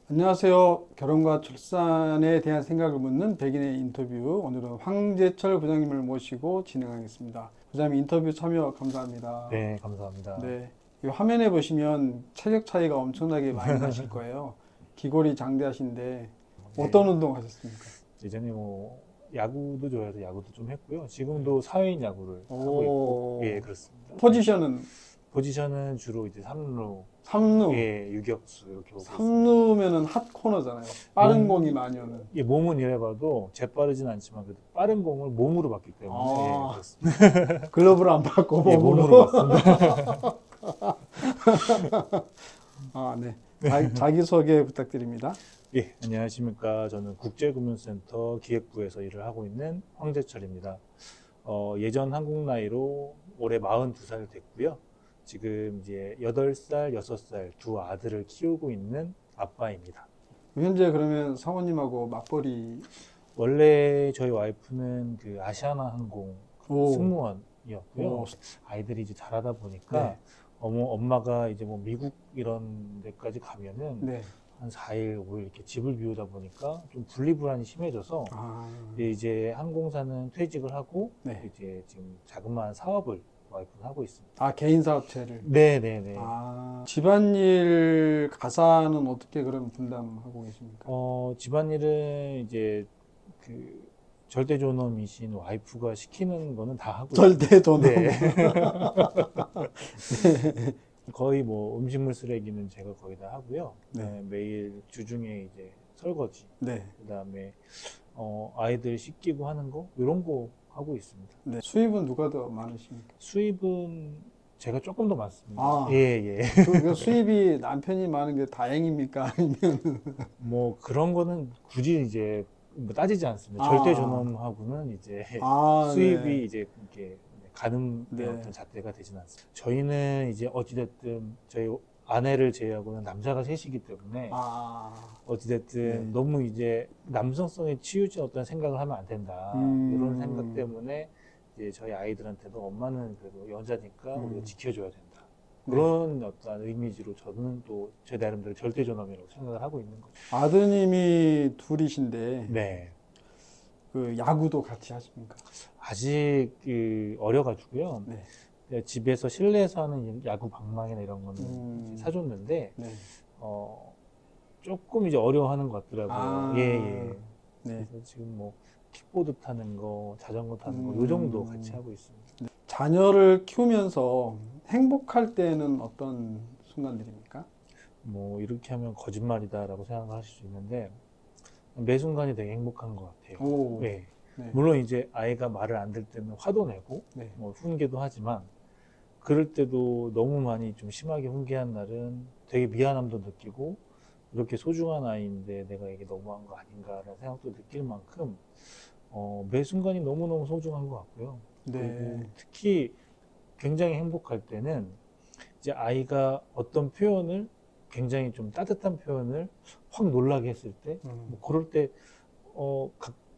안녕하세요. 결혼과 출산에 대한 생각을 묻는 백인의 인터뷰. 오늘은 황재철 부장님을 모시고 진행하겠습니다. 부장님 인터뷰 참여 감사합니다. 네, 감사합니다. 네, 이 화면에 보시면 체격 차이가 엄청나게 많이 나실 거예요. 기골이 장대하신데 어떤 운동 하셨습니까? 예전에 뭐 야구도 좋아해서 야구도 좀 했고요. 지금도 사회인 야구를 하고 있고, 예, 그렇습니다. 포지션은 주로 이제 3루, 예, 유격수 이렇게 보고 있습니다. 3루면은 핫 코너잖아요. 빠른 공이 많이 오는. 예, 몸은 이래봐도 재빠르진 않지만 그래도 빠른 공을 몸으로 받기 때문에 예, 그렇습니다. 글러브를 안 받고 예, 몸으로 받습니다. 아, 네. 자기소개 부탁드립니다. 예, 안녕하십니까. 저는 국제금융센터 기획부에서 일을 하고 있는 황재철입니다. 예전 한국 나이로 올해 42살 됐고요. 지금 이제 8살, 6살 두 아들을 키우고 있는 아빠입니다. 현재 그러면 사모님하고 맞벌이? 원래 저희 와이프는 그 아시아나 항공 승무원이었고요. 아이들이 이제 자라다 보니까 네. 엄마가 이제 뭐 미국 이런 데까지 가면은 네. 한 4일, 5일 이렇게 집을 비우다 보니까 좀 분리불안이 심해져서 이제 항공사는 퇴직을 하고 네. 이제 지금 자그마한 사업을 와이프는 하고 있습니다. 아, 개인 사업체를? 네네네. 아, 집안일 가사는 어떻게 그럼 분담하고 계십니까? 집안일은 이제 그 절대 존엄이신 와이프가 시키는 거는 다 하고 절대 존엄. 네. 네. 거의 뭐 음식물 쓰레기는 제가 거의 다 하고요. 네. 매일 주중에 이제 설거지, 네. 그다음에 아이들 씻기고 하는 거 이런 거 하고 있습니다. 네. 수입은 누가 더 많으십니까? 수입은 제가 조금 더 많습니다. 아, 예. 그 수입이 남편이 많은 게 다행입니까? 아니면 뭐 그런 거는 굳이 이제 뭐 따지지 않습니다. 절대 존엄하고는 이제 수입이 네. 이제 이렇게 가늠의 네. 어떤 잣대가 되지는 않습니다. 저희는 이제 어찌됐든 저희 아내를 제외하고는 남자가 셋이기 때문에 어찌됐든 네. 너무 이제 남성성에 치우친 어떤 생각을 하면 안 된다. 이런 생각 때문에 이제 저희 아이들한테도 엄마는 그래도 여자니까 우리가 지켜줘야 된다. 그런 어떤 이미지로 저는 또 제 나름대로 절대 존엄이라고 생각을 하고 있는 거죠. 아드님이 둘이신데 네. 그 야구도 같이 하십니까? 아직 어려가지고요. 네. 집에서 실내에서 하는 야구 방망이나 이런 거는 사줬는데 네. 조금 이제 어려워하는 것 같더라고요. 예. 네. 그래서 지금 뭐 킥보드 타는 거, 자전거 타는 거, 요 정도 같이 하고 있습니다. 네. 자녀를 키우면서 행복할 때는 어떤 순간들입니까? 뭐 이렇게 하면 거짓말이다라고 생각하실 수 있는데 매 순간이 되게 행복한 것 같아요. 네. 네. 물론 이제 아이가 말을 안 들 때는 화도 내고 네. 뭐 훈계도 하지만 그럴 때도 너무 많이 좀 심하게 훈계한 날은 되게 미안함도 느끼고 이렇게 소중한 아이인데 내가 이게 너무한 거 아닌가라는 생각도 느낄 만큼 매 순간이 너무너무 소중한 것 같고요. 네. 그리고 특히 굉장히 행복할 때는 이제 아이가 어떤 표현을 굉장히 좀 따뜻한 표현을 확 놀라게 했을 때 뭐 그럴 때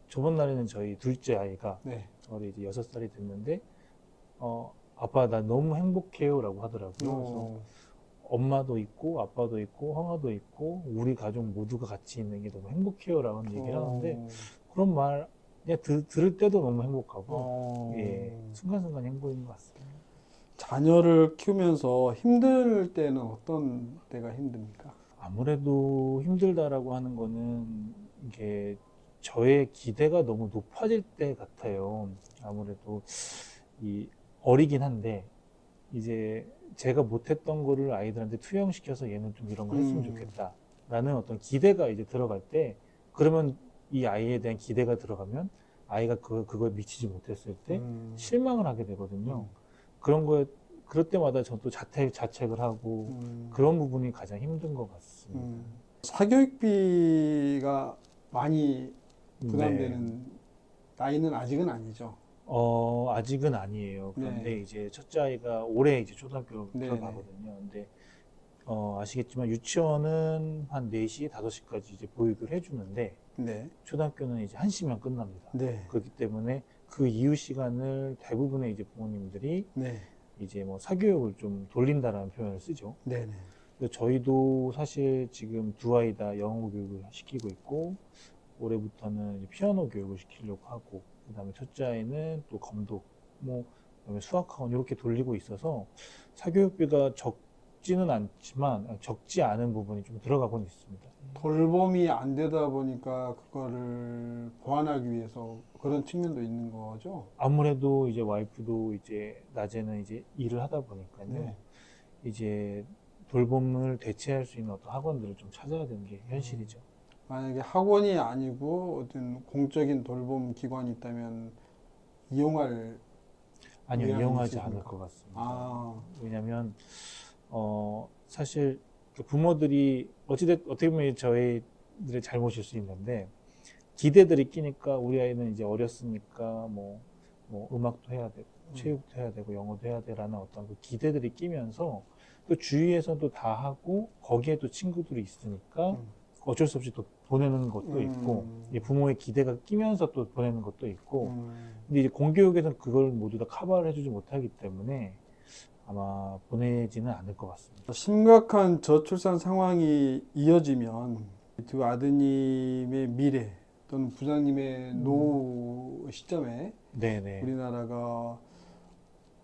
저번 날에는 저희 둘째 아이가 네. 이제 6살이 됐는데 아빠 나 너무 행복해요 라고 하더라고요. 그래서 엄마도 있고 아빠도 있고 형아도 있고 우리 가족 모두가 같이 있는 게 너무 행복해요 라는 얘기를 하는데 그런 말 그냥 들을 때도 너무 행복하고 예, 순간순간 행복인 것 같습니다. 자녀를 키우면서 힘들 때는 어떤 때가 힘듭니까? 아무래도 힘들다라고 하는 거는 이게 저의 기대가 너무 높아질 때 같아요. 아무래도 어리긴 한데 이제 제가 못했던 거를 아이들한테 투영시켜서 얘는 좀 이런 걸 했으면 좋겠다 라는 어떤 기대가 이제 들어갈 때 그러면 이 아이에 대한 기대가 들어가면 아이가 그거에 미치지 못했을 때 실망을 하게 되거든요. 그럴 때마다 저도 자책을 하고 그런 부분이 가장 힘든 것 같습니다. 사교육비가 많이 부담되는 네. 나이는 아직은 아니죠. 아직은 아니에요. 그런데 이제 첫째 아이가 올해 이제 초등학교를 들어가거든요. 근데 아시겠지만 유치원은 한 4시, 5시까지 이제 보육을 해주는데 초등학교는 이제 1시면 끝납니다. 그렇기 때문에 그 이후 시간을 대부분의 이제 부모님들이 네. 이제 뭐 사교육을 좀 돌린다라는 표현을 쓰죠. 네네. 근데 저희도 사실 지금 두 아이 다 영어 교육을 시키고 있고, 올해부터는 이제 피아노 교육을 시키려고 하고, 그다음에 첫째 아이는 또 검도, 뭐 그다음에 수학학원 이렇게 돌리고 있어서 사교육비가 적지는 않지만 적지 않은 부분이 좀 들어가곤 있습니다. 돌봄이 안 되다 보니까 그거를 보완하기 위해서 그런 측면도 있는 거죠. 아무래도 이제 와이프도 이제 낮에는 이제 일을 하다 보니까요. 네. 이제 돌봄을 대체할 수 있는 어떤 학원들을 좀 찾아야 되는 게 현실이죠. 만약에 학원이 아니고 어떤 공적인 돌봄 기관이 있다면 이용할 아니요, 의향이 이용하지 있으십니까? 않을 것 같습니다. 아, 왜냐면 사실 그 부모들이 어떻게 보면 저희들의 잘못일 수 있는데, 기대들이 끼니까 우리 아이는 이제 어렸으니까 뭐 음악도 해야 되고 체육도 해야 되고 영어도 해야 되라는 어떤 그 기대들이 끼면서 또 주위에서도 다 하고 거기에 또 친구들이 있으니까 음. 어쩔 수 없이 또 보내는 것도 있고, 이 부모의 기대가 끼면서 또 보내는 것도 있고, 근데 이제 공교육에서는 그걸 모두 다 커버를 해주지 못하기 때문에 아마 보내지는 않을 것 같습니다. 심각한 저출산 상황이 이어지면 두 아드님의 미래 또는 부장님의 노후 시점에 네네. 우리나라가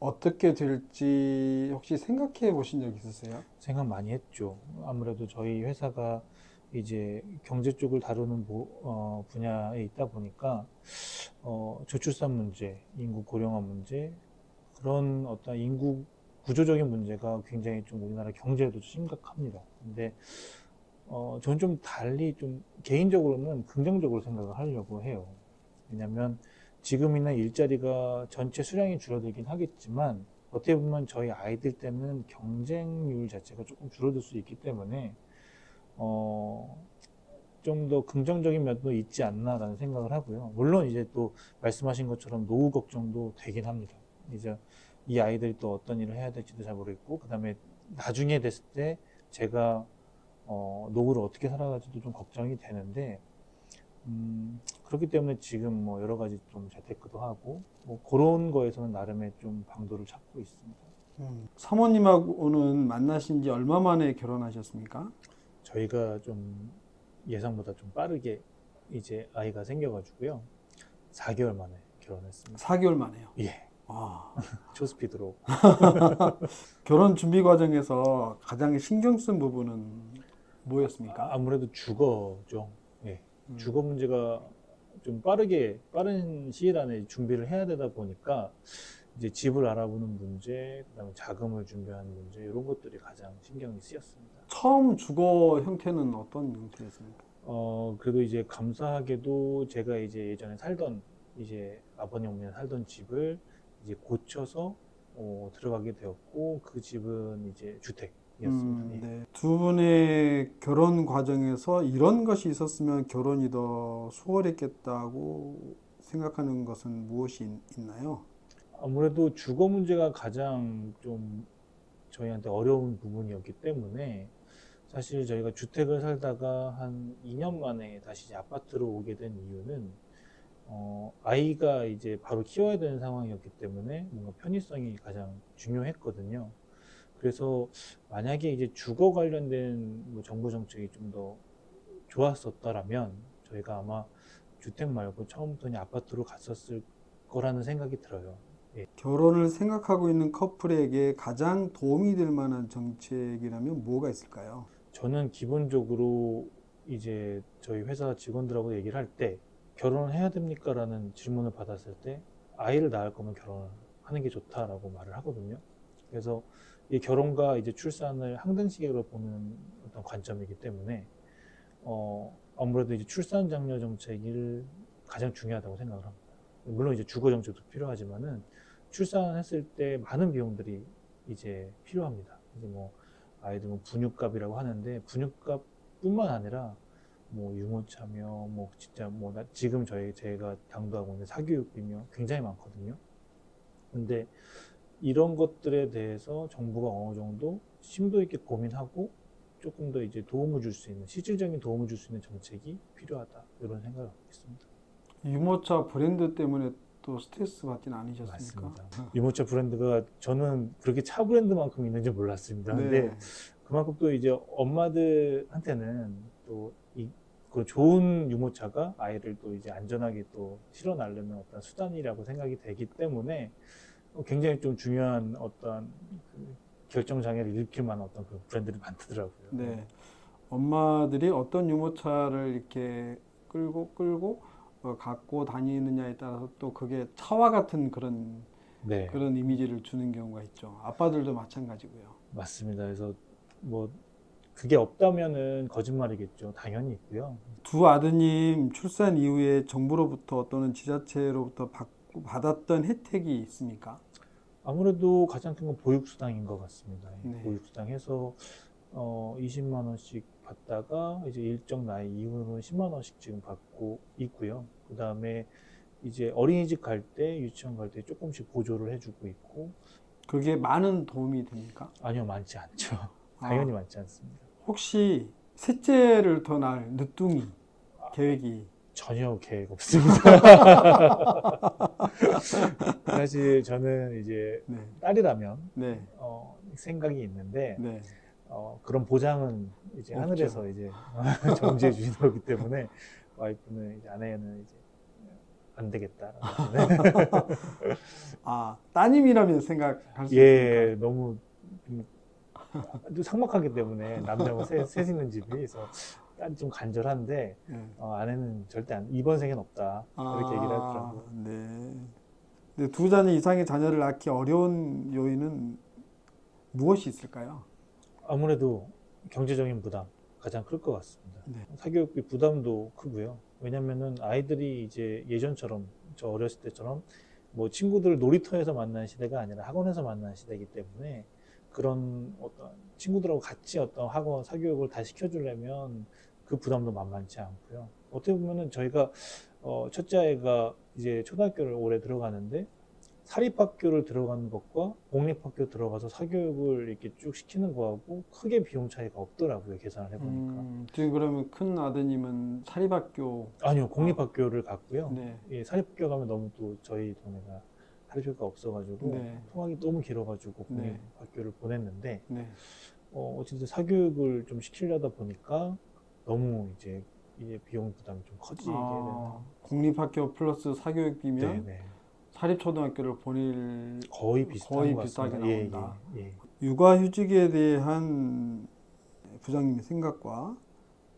어떻게 될지 혹시 생각해 보신 적 있으세요? 생각 많이 했죠. 아무래도 저희 회사가 이제 경제 쪽을 다루는 분야에 있다 보니까 저출산 문제, 인구 고령화 문제, 그런 어떤 인구 구조적인 문제가 굉장히 좀 우리나라 경제에도 심각합니다. 근데 저는 좀 달리 좀 개인적으로는 긍정적으로 생각을 하려고 해요. 왜냐하면 지금 있는 일자리가 전체 수량이 줄어들긴 하겠지만 어떻게 보면 저희 아이들 때는 경쟁률 자체가 조금 줄어들 수 있기 때문에 좀 더 긍정적인 면도 있지 않나라는 생각을 하고요. 물론 이제 또 말씀하신 것처럼 노후 걱정도 되긴 합니다. 이제 이 아이들이 또 어떤 일을 해야 될지도 잘 모르겠고, 그 다음에 나중에 됐을 때 제가 노후를 어떻게 살아갈지도 좀 걱정이 되는데, 그렇기 때문에 지금 뭐 여러 가지 좀 재테크도 하고 뭐 그런 거에서는 나름의 좀 방도를 찾고 있습니다. 사모님하고는 만나신 지 얼마 만에 결혼하셨습니까? 저희가 좀 예상보다 좀 빠르게 이제 아이가 생겨가지고요. 4개월 만에 결혼했습니다. 4개월 만에요. 예, 와. 초스피드로. 결혼 준비 과정에서 가장 신경 쓴 부분은 뭐였습니까? 아무래도 주거죠. 예, 음. 주거 문제가 좀 빠른 시일 안에 준비를 해야 되다 보니까 이제 집을 알아보는 문제, 그다음에 자금을 준비하는 문제, 이런 것들이 가장 신경이 쓰였습니다. 처음 주거 형태는 어떤 형태였습니까? 그래도 이제 감사하게도 제가 이제 예전에 이제 아버님 어머니 살던 집을 이제 고쳐서 들어가게 되었고, 그 집은 이제 주택이었습니다. 예. 네. 두 분의 결혼 과정에서 이런 것이 있었으면 결혼이 더 수월했겠다고 생각하는 것은 무엇이 있나요? 아무래도 주거 문제가 가장 좀 저희한테 어려운 부분이었기 때문에, 사실 저희가 주택을 살다가 한 2년 만에 다시 이제 아파트로 오게 된 이유는 아이가 이제 바로 키워야 되는 상황이었기 때문에 뭔가 편의성이 가장 중요했거든요. 그래서 만약에 이제 주거 관련된 뭐 정부 정책이 좀 더 좋았었더라면 저희가 아마 주택 말고 처음부터 그냥 아파트로 갔었을 거라는 생각이 들어요. 예. 결혼을 생각하고 있는 커플에게 가장 도움이 될 만한 정책이라면 뭐가 있을까요? 저는 기본적으로 이제 저희 회사 직원들하고 얘기를 할 때 결혼을 해야 됩니까? 라는 질문을 받았을 때 아이를 낳을 거면 결혼을 하는 게 좋다라고 말을 하거든요. 그래서 이 결혼과 이제 출산을 항등시계로 보는 어떤 관점이기 때문에 아무래도 이제 출산 장려 정책이 가장 중요하다고 생각을 합니다. 물론 이제 주거 정책도 필요하지만은 출산했을 때 많은 비용들이 이제 필요합니다. 이제 뭐 아이들 뭐 분유값이라고 하는데, 분유값뿐만 아니라 뭐 유모차며 뭐 진짜 뭐 지금 제가 당도하고 있는 사교육비며 굉장히 많거든요. 근데 이런 것들에 대해서 정부가 어느 정도 심도 있게 고민하고 조금 더 이제 도움을 줄 수 있는, 실질적인 도움을 줄 수 있는 정책이 필요하다, 이런 생각을 갖고 있습니다. 유모차 브랜드 때문에 또 스트레스 받지는 않으셨습니까? 맞습니다. 유모차 브랜드가 저는 그렇게 차 브랜드만큼 있는지 몰랐습니다. 근데 네. 그만큼 또 이제 엄마들한테는 또 그 좋은 유모차가 아이를 또 이제 안전하게 또 실어 나르는 어떤 수단이라고 생각이 되기 때문에 굉장히 좀 중요한 어떤 그 결정 장애를 일으킬 만한 어떤 그런 브랜드들이 많더라고요. 네. 엄마들이 어떤 유모차를 이렇게 끌고 갖고 다니느냐에 따라서 또 그게 차와 같은 네, 그런 이미지를 주는 경우가 있죠. 아빠들도 마찬가지고요. 맞습니다. 그래서 뭐 그게 없다면은 거짓말이겠죠. 당연히 있고요. 두 아드님 출산 이후에 정부로부터 또는 지자체로부터 받았던 혜택이 있습니까? 아무래도 가장 큰 건 보육수당인 것 같습니다. 네. 보육수당 해서 20만 원씩 받다가 이제 일정 나이 이후로는 10만 원씩 지금 받고 있고요. 그 다음에 이제 어린이집 갈 때, 유치원 갈 때 조금씩 보조를 해주고 있고, 그게 많은 도움이 됩니까? 아니요, 많지 않죠. 아. 당연히 많지 않습니다. 혹시 셋째를 더 낳을 늦둥이 계획이 전혀 계획 없습니다. 사실 저는 이제 네. 딸이라면 네. 생각이 있는데 네. 그런 보장은 이제 없죠. 하늘에서 이제 정지해 주시는 거기 때문에 와이프는 이제 아내는 이제 안 되겠다. 아, 따님이라면 생각할 수 예, 너무 좀 삭막하기 때문에 남자고 셋 있는 집이 그래서 딸이 좀 간절한데 있습니까? 네. 아내는 절대 이번 생엔 없다 이렇게 얘기를 아, 하더라고요. 네. 근데 두 자녀 이상의 자녀를 낳기 어려운 요인은 무엇이 있을까요? 아무래도 경제적인 부담 가장 클 것 같습니다. 네. 사교육비 부담도 크고요. 왜냐면은 아이들이 이제 예전처럼 저 어렸을 때처럼 뭐 친구들 놀이터에서 만나는 시대가 아니라 학원에서 만나는 시대이기 때문에 그런 어떤 친구들하고 같이 어떤 학원 사교육을 다 시켜주려면 그 부담도 만만치 않고요. 어떻게 보면은 저희가 첫째 아이가 이제 초등학교를 올해 들어가는데 사립학교를 들어가는 것과 공립학교 들어가서 사교육을 이렇게 쭉 시키는 거하고 크게 비용 차이가 없더라고요. 계산을 해보니까. 지금 그러면 큰 아드님은 사립학교, 아니요, 공립학교를 갔고요. 네. 예, 사립학교 가면 너무 또 저희 동네가 사립학교가 없어가지고 네. 통학이 너무 길어가지고 네. 공립학교를 보냈는데 네. 어쨌든 사교육을 좀 시키려다 보니까 너무 이제 비용 부담이 좀 커지게 되는. 공립학교 플러스 사교육비면 네네. 사립초등학교를 보낼 거의 비슷한 거의 것 비슷하게 같습니다. 예, 나온다. 예. 육아휴직에 대한 부장님의 생각과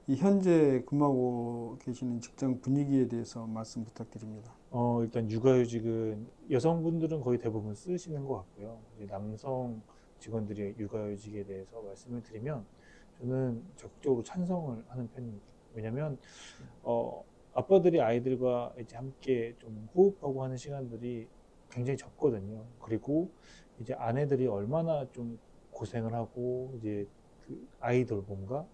이 현재 근무하고 계시는 직장 분위기에 대해서 말씀 부탁드립니다. 일단 육아휴직은 여성분들은 거의 대부분 쓰시는 것 같고요. 이제 남성 직원들이 육아휴직에 대해서 말씀을 드리면 저는 적극적으로 찬성을 하는 편입니다. 왜냐면 아빠들이 아이들과 이제 함께 좀 호흡하고 하는 시간들이 굉장히 적거든요. 그리고 이제 아내들이 얼마나 좀 고생을 하고 이제 그 아이 돌봄과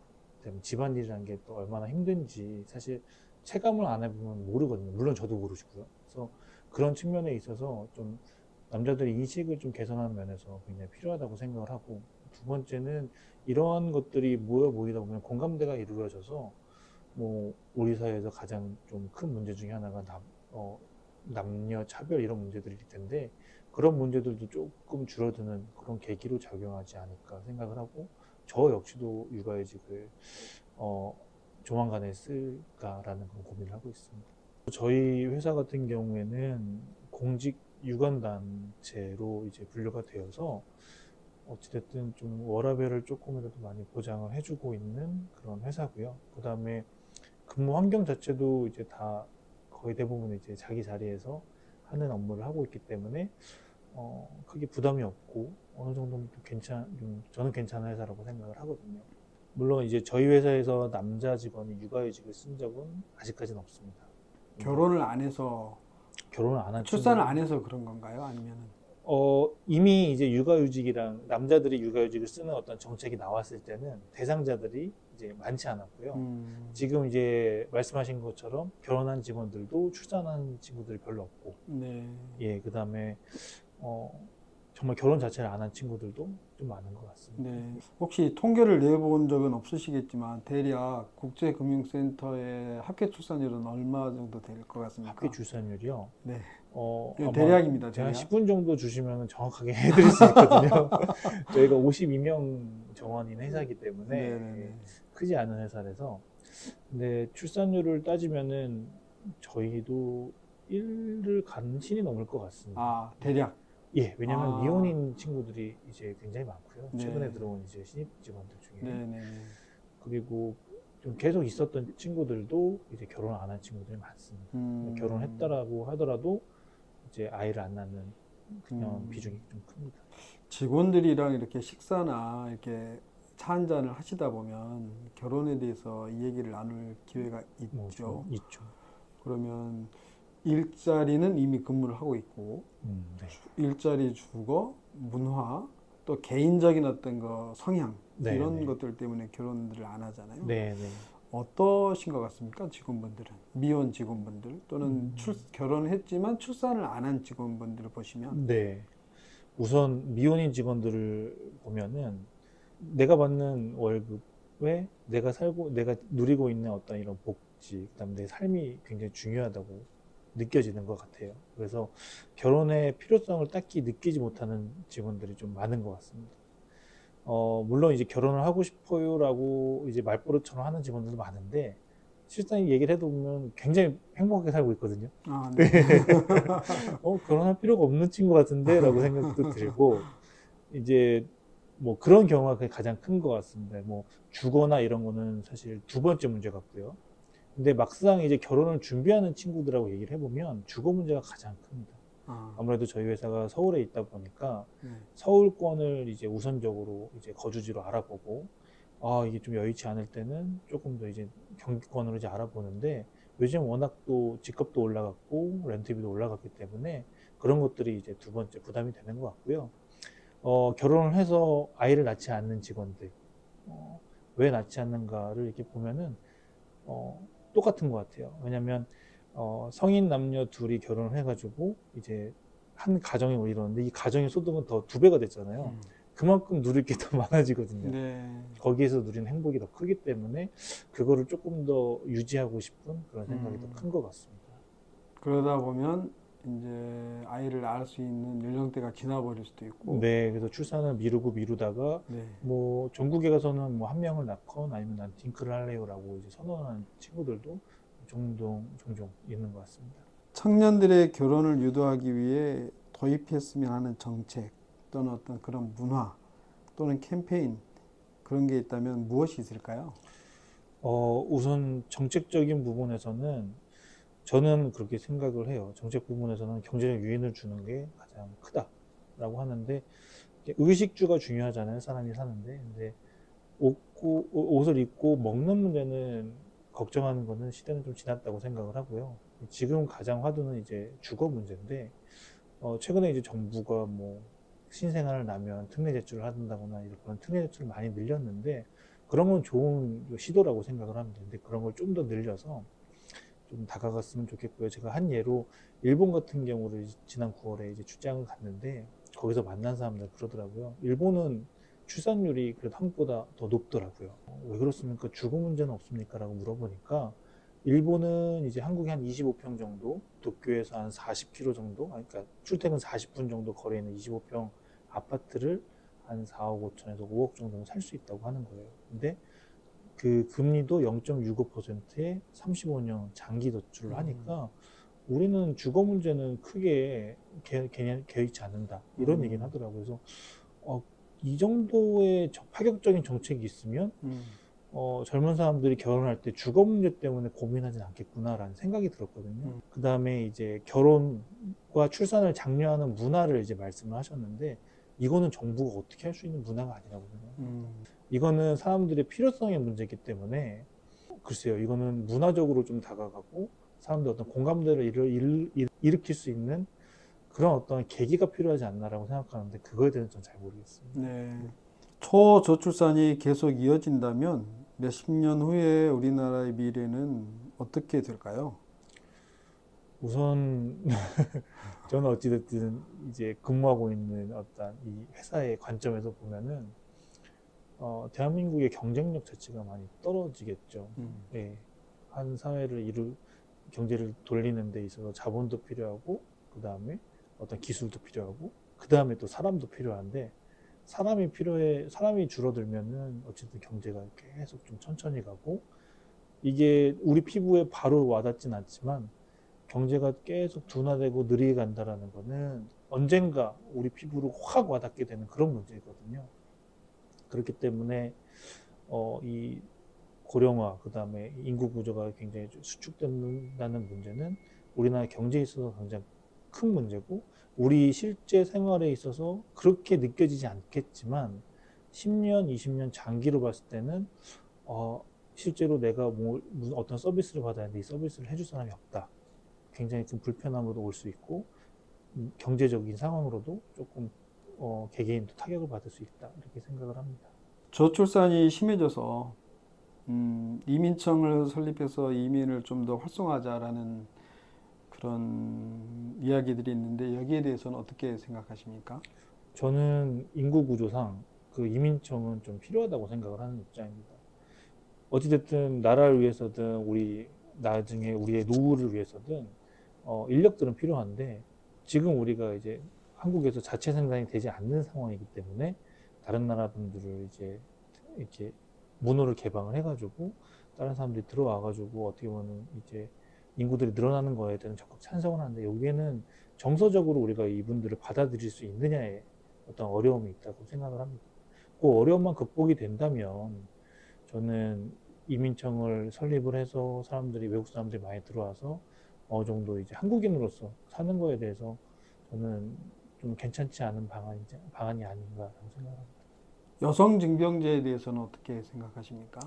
집안일이라는 게 또 얼마나 힘든지 사실 체감을 안 해보면 모르거든요. 물론 저도 모르시고요. 그래서 그런 측면에 있어서 좀 남자들의 인식을 좀 개선하는 면에서 굉장히 필요하다고 생각을 하고, 두 번째는 이러한 것들이 모이다 보면 공감대가 이루어져서 뭐 우리 사회에서 가장 좀 큰 문제 중에 하나가 남녀 차별 이런 문제들일 텐데 그런 문제들도 조금 줄어드는 그런 계기로 작용하지 않을까 생각을 하고, 저 역시도 육아휴직을 조만간에 쓸까라는 그런 고민을 하고 있습니다. 저희 회사 같은 경우에는 공직 유관단체로 이제 분류가 되어서 어찌됐든 좀 워라밸을 조금이라도 많이 보장을 해주고 있는 그런 회사고요. 그 다음에 근무 환경 자체도 이제 다 거의 대부분 이제 자기 자리에서 하는 업무를 하고 있기 때문에 크게 부담이 없고 어느 정도는 저는 괜찮은 회사라고 생각을 하거든요. 물론 이제 저희 회사에서 남자 직원이 육아휴직을 쓴 적은 아직까지는 없습니다. 결혼을 안 해서 결혼을 안 한 출산을 안 해서 그런 건가요? 아니면은 이미 이제 육아휴직이랑 남자들이 육아휴직을 쓰는 어떤 정책이 나왔을 때는 대상자들이 이제 많지 않았고요. 지금 이제 말씀하신 것처럼 결혼한 직원들도 출산한 친구들이 별로 없고, 네. 예, 그 다음에 정말 결혼 자체를 안 한 친구들도 좀 많은 것 같습니다. 네. 혹시 통계를 내본 적은 없으시겠지만 대략 국제금융센터의 합계 출산율은 얼마 정도 될 것 같습니까? 합계 출산율이요. 네. 이거 아마 대략입니다. 제가 한 대략. 10분 정도 주시면 정확하게 해드릴 수 있거든요. 저희가 52명 정원인 회사이기 때문에 네네네. 크지 않은 회사라서. 근데 출산율을 따지면은 저희도 1을 간신히 넘을 것 같습니다. 아, 대략. 예, 왜냐면 아. 미혼인 친구들이 이제 굉장히 많고요. 네. 최근에 들어온 이제 신입 직원들 중에. 네네네. 그리고 좀 계속 있었던 친구들도 이제 결혼 안 한 친구들이 많습니다. 결혼했다라고 하더라도 이제 아이를 안 낳는 그냥 비중이 좀 큽니다. 직원들이랑 이렇게 식사나 이렇게 차 한잔을 하시다 보면 결혼에 대해서 이 얘기를 나눌 기회가 있죠. 있죠. 그러면 일자리는 이미 근무를 하고 있고, 네. 일자리 주거, 문화, 또 개인적인 어떤 거 성향 네, 이런 네. 것들 때문에 결혼들을 안 하잖아요. 네, 네. 어떠신 것 같습니까? 직원분들은 미혼 직원분들 또는 결혼을 했지만 출산을 안 한 직원분들을 보시면 네. 우선 미혼인 직원들을 보면은 내가 받는 월급에 내가 누리고 있는 어떤 이런 복지, 그다음에 내 삶이 굉장히 중요하다고 느껴지는 것 같아요. 그래서 결혼의 필요성을 딱히 느끼지 못하는 직원들이 좀 많은 것 같습니다. 물론 이제 결혼을 하고 싶어요라고 이제 말버릇처럼 하는 직원들도 많은데 실상 얘기를 해도 보면 굉장히 행복하게 살고 있거든요. 아, 네. 결혼할 필요가 없는 친구 같은데 라고 생각도 들고 이제 뭐 그런 경우가 가장 큰 것 같습니다. 뭐 주거나 이런 거는 사실 두 번째 문제 같고요. 근데 막상 이제 결혼을 준비하는 친구들하고 얘기를 해보면 주거 문제가 가장 큽니다. 아무래도 저희 회사가 서울에 있다 보니까 네. 서울권을 이제 우선적으로 이제 거주지로 알아보고 이게 좀 여의치 않을 때는 조금 더 이제 경기권으로 이제 알아보는데 요즘 워낙 또 집값도 올라갔고 렌트비도 올라갔기 때문에 그런 것들이 이제 두 번째 부담이 되는 것 같고요. 결혼을 해서 아이를 낳지 않는 직원들 왜 낳지 않는가를 이렇게 보면은 똑같은 것 같아요. 왜냐하면 성인 남녀 둘이 결혼을 해가지고 이제 한 가정을 이루는데 이 가정의 소득은 더 2배가 됐잖아요. 그만큼 누릴 게 더 많아지거든요. 네. 거기에서 누리는 행복이 더 크기 때문에 그거를 조금 더 유지하고 싶은 그런 생각이 더 큰 것 같습니다. 그러다 보면 이제 아이를 낳을 수 있는 연령대가 지나버릴 수도 있고. 네, 그래서 출산을 미루다가 네. 뭐 전국에 가서는 뭐 한 명을 낳건 아니면 난 딩크를 할래요라고 이제 선언하는 친구들도 종종 있는 것 같습니다. 청년들의 결혼을 유도하기 위해 도입했으면 하는 정책 또는 어떤 그런 문화 또는 캠페인 그런 게 있다면 무엇이 있을까요? 우선 정책적인 부분에서는 저는 그렇게 생각을 해요. 정책 부분에서는 경제적 유인을 주는 게 가장 크다라고 하는데 의식주가 중요하잖아요. 사람이 사는데. 근데 옷을 입고 먹는 문제는 걱정하는 거는 시대는 좀 지났다고 생각을 하고요. 지금 가장 화두는 이제 주거 문제인데 최근에 이제 정부가 뭐 신생아를 낳으면 특례 제출을 한다거나 이런 그런 특례 제출을 많이 늘렸는데 그런 건 좋은 시도라고 생각을 합니다. 근데 그런 걸 좀 더 늘려서 좀 다가갔으면 좋겠고요. 제가 한 예로 일본 같은 경우를 지난 9월에 이제 출장을 갔는데 거기서 만난 사람들 그러더라고요. 일본은 출산율이 그래도 한국보다 더 높더라고요. 왜 그렇습니까? 주거 문제는 없습니까? 라고 물어보니까 일본은 이제 한국이 한 25평 정도, 도쿄에서 한 40km 정도, 그러니까 출퇴근 40분 정도 거리에 있는 25평 아파트를 한 4억 5천에서 5억 정도는 살 수 있다고 하는 거예요. 근데 그 금리도 0.65%에 35년 장기 대출을 하니까 우리는 주거 문제는 크게 개의치 않는다. 이런 얘기는 하더라고요. 그래서 이 정도의 파격적인 정책이 있으면 젊은 사람들이 결혼할 때 주거 문제 때문에 고민하진 않겠구나라는 생각이 들었거든요. 그 다음에 이제 결혼과 출산을 장려하는 문화를 이제 말씀을 하셨는데 이거는 정부가 어떻게 할 수 있는 문화가 아니라고 생각해요. 이거는 사람들의 필요성의 문제이기 때문에 글쎄요, 이거는 문화적으로 좀 다가가고 사람들 어떤 공감대를 일으킬 수 있는 그런 어떤 계기가 필요하지 않나라고 생각하는데 그거에 대해서는 전 잘 모르겠습니다. 네. 초저출산이 계속 이어진다면 몇십 년 후에 우리나라의 미래는 어떻게 될까요? 우선 저는 어찌됐든 이제 근무하고 있는 어떤 이 회사의 관점에서 보면은 대한민국의 경쟁력 자체가 많이 떨어지겠죠. 예. 한 사회를 경제를 돌리는 데 있어서 자본도 필요하고 그 다음에 어떤 기술도 필요하고, 그 다음에 또 사람도 필요한데, 사람이 줄어들면은 어쨌든 경제가 계속 좀 천천히 가고, 이게 우리 피부에 바로 와닿진 않지만 경제가 계속 둔화되고 느리게 간다라는 거는 언젠가 우리 피부로 확 와닿게 되는 그런 문제거든요. 그렇기 때문에 이 고령화, 그 다음에 인구 구조가 굉장히 수축된다는 문제는 우리나라 경제에 있어서 굉장히 큰 문제고, 우리 실제 생활에 있어서 그렇게 느껴지지 않겠지만 10년, 20년 장기로 봤을 때는 실제로 내가 무슨 어떤 서비스를 받아야 하는데 이 서비스를 해줄 사람이 없다. 굉장히 큰 불편함으로 올 수 있고, 경제적인 상황으로도 조금 개개인도 타격을 받을 수 있다. 이렇게 생각을 합니다. 저출산이 심해져서 이민청을 설립해서 이민을 좀 더 활성화하자라는 그런 이야기들이 있는데 여기에 대해서는 어떻게 생각하십니까? 저는 인구 구조상 그 이민청은 좀 필요하다고 생각을 하는 입장입니다. 어찌됐든 나라를 위해서든 우리 나중에 우리의 노후를 위해서든 인력들은 필요한데, 지금 우리가 이제 한국에서 자체 생산이 되지 않는 상황이기 때문에 다른 나라 분들을 이제 이렇게 문호를 개방을 해가지고 다른 사람들이 들어와가지고 어떻게 보면 이제 인구들이 늘어나는 거에 대해서 적극 찬성을 하는데, 여기에는 정서적으로 우리가 이분들을 받아들일 수 있느냐에 어떤 어려움이 있다고 생각을 합니다. 그 어려움만 극복이 된다면 저는 이민청을 설립을 해서 외국 사람들이 많이 들어와서 어느 정도 이제 한국인으로서 사는 거에 대해서 저는 좀 괜찮지 않은 방안이 아닌가라고 생각합니다. 여성 징병제에 대해서는 어떻게 생각하십니까?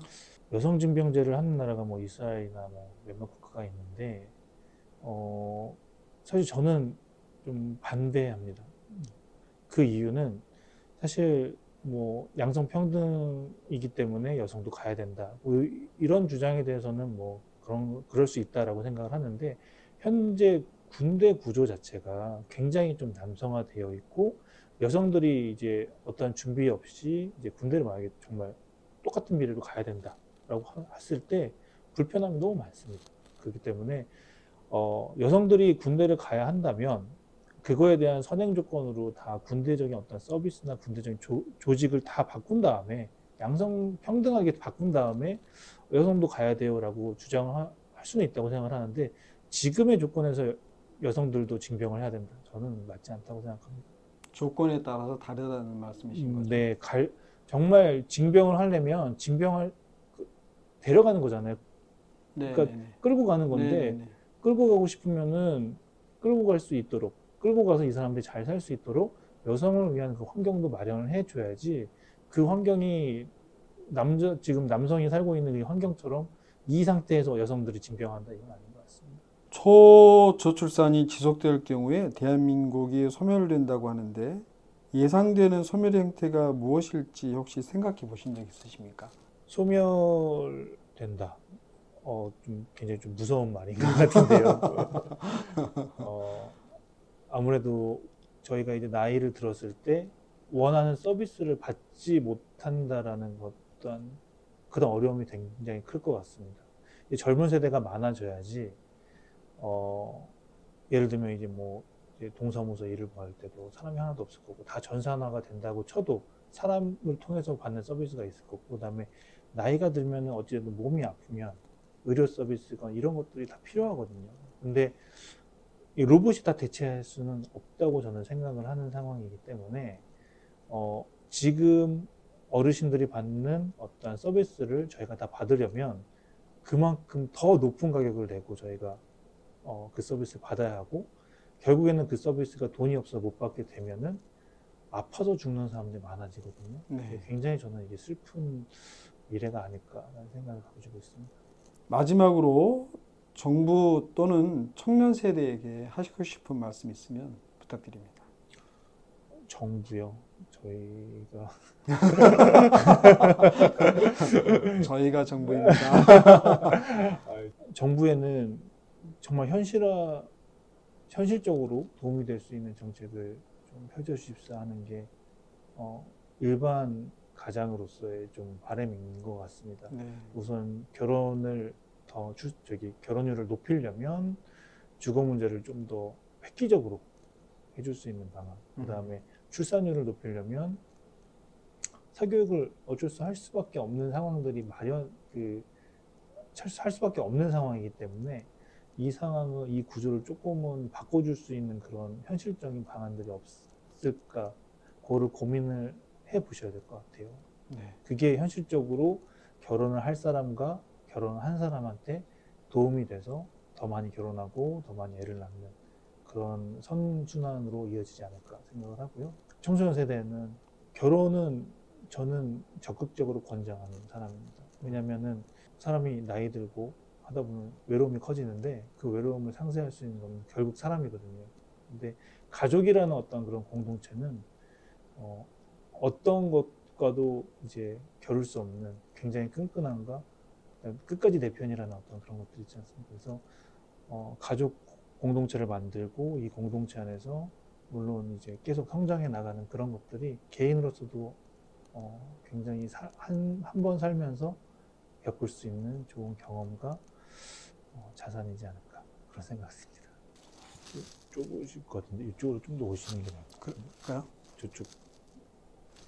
여성 징병제를 하는 나라가 뭐 이스라엘이나 뭐 몇몇 국가가 있는데, 사실 저는 좀 반대합니다. 그 이유는 사실 뭐 양성 평등이기 때문에 여성도 가야 된다, 뭐 이런 주장에 대해서는 뭐 그럴 수 있다라고 생각을 하는데, 현재 군대 구조 자체가 굉장히 좀 남성화되어 있고, 여성들이 이제 어떤 준비 없이 이제 군대를 만약에 정말 똑같은 비례로 가야 된다라고 했을 때 불편함이 너무 많습니다. 그렇기 때문에 여성들이 군대를 가야 한다면 그거에 대한 선행 조건으로 다 군대적인 어떤 서비스나 군대적인 조직을 다 바꾼 다음에, 양성 평등하게 바꾼 다음에 여성도 가야 돼요라고 주장을 할 수는 있다고 생각을 하는데, 지금의 조건에서 여성들도 징병을 해야 된다, 저는 맞지 않다고 생각합니다. 조건에 따라서 다르다는 말씀이신 거죠? 네, 정말 징병을 하려면 데려가는 거잖아요. 그러니까 네네네. 끌고 가는 건데, 네네네. 끌고 가고 싶으면은 끌고 갈 수 있도록, 끌고 가서 이 사람들이 잘 살 수 있도록 여성을 위한 그 환경도 마련을 해줘야지, 그 환경이 지금 남성이 살고 있는 이 환경처럼 이 상태에서 여성들이 징병한다, 이건 아닌 것 같습니다. 초저출산이 지속될 경우에 대한민국이 소멸된다고 하는데 예상되는 소멸의 형태가 무엇일지 혹시 생각해 보신 적 있으십니까? 소멸된다. 좀 굉장히 좀 무서운 말인 것 같은데요. 아무래도 저희가 이제 나이를 들었을 때 원하는 서비스를 받지 못한다라는 어떤 그런 어려움이 굉장히 클 것 같습니다. 젊은 세대가 많아져야지, 예를 들면 이제 뭐 이제 동사무소 일을 구할 때도 사람이 하나도 없을 거고, 다 전산화가 된다고 쳐도 사람을 통해서 받는 서비스가 있을 거고, 그다음에 나이가 들면은 어찌됐든 몸이 아프면 의료 서비스가 이런 것들이 다 필요하거든요. 근데 이 로봇이 다 대체할 수는 없다고 저는 생각을 하는 상황이기 때문에, 지금 어르신들이 받는 어떤 서비스를 저희가 다 받으려면 그만큼 더 높은 가격을 내고 저희가 그 서비스를 받아야 하고, 결국에는 그 서비스가 돈이 없어서 못 받게 되면은 아파서 죽는 사람들이 많아지거든요. 네. 굉장히 저는 이게 슬픈 미래가 아닐까라는 생각을 가지고 있습니다. 마지막으로 정부 또는 청년 세대에게 하시고 싶은 말씀 있으면 부탁드립니다. 정부요. 저희가 저희가 정부입니다. 정부에는 정말 현실적으로 도움이 될 수 있는 정책을 좀 펼쳐주십사 하는 게 일반 가장으로서의 좀 바람인 것 같습니다. 네. 우선 결혼을 결혼율을 높이려면 주거 문제를 좀 더 획기적으로 해줄 수 있는 방안. 그다음에 출산율을 높이려면 사교육을 어쩔 수 할 수밖에 없는 상황들이 할 수밖에 없는 상황이기 때문에 이 상황을, 이 구조를 조금은 바꿔줄 수 있는 그런 현실적인 방안들이 없을까, 그거를 고민을 해보셔야 될 것 같아요. 네. 그게 현실적으로 결혼을 할 사람과 결혼을 한 사람한테 도움이 돼서 더 많이 결혼하고 더 많이 애를 낳는 그런 선순환으로 이어지지 않을까 생각을 하고요. 청소년 세대는 결혼은 저는 적극적으로 권장하는 사람입니다. 왜냐면은 사람이 나이 들고 하다 보면 외로움이 커지는데 그 외로움을 상쇄할 수 있는 건 결국 사람이거든요. 근데 가족이라는 어떤 그런 공동체는 어떤 것과도 이제 겨룰 수 없는 굉장히 끈끈함과 끝까지 내 편이라는 어떤 그런 것들이 있지 않습니까? 그래서 가족 공동체를 만들고 이 공동체 안에서 물론 이제 계속 성장해 나가는 그런 것들이 개인으로서도 굉장히 한 번 살면서 겪을 수 있는 좋은 경험과 자산이지 않을까 그런 생각입니다. 좁으실 것 같은데 이쪽으로 좀 더 오시는 게 나을 것 같아요. 그럴까요? 저쪽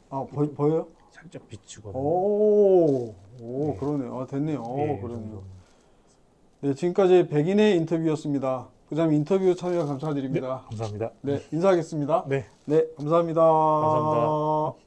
아, 보여요? 살짝 비추거든요. 오, 네. 그러네요. 아, 됐네요. 예, 그러네요. 정도. 네, 지금까지 백인의 인터뷰였습니다. 그다음에 인터뷰 참여 감사드립니다. 감사합니다. 네, 인사하겠습니다. 네. 네, 감사합니다. 감사합니다.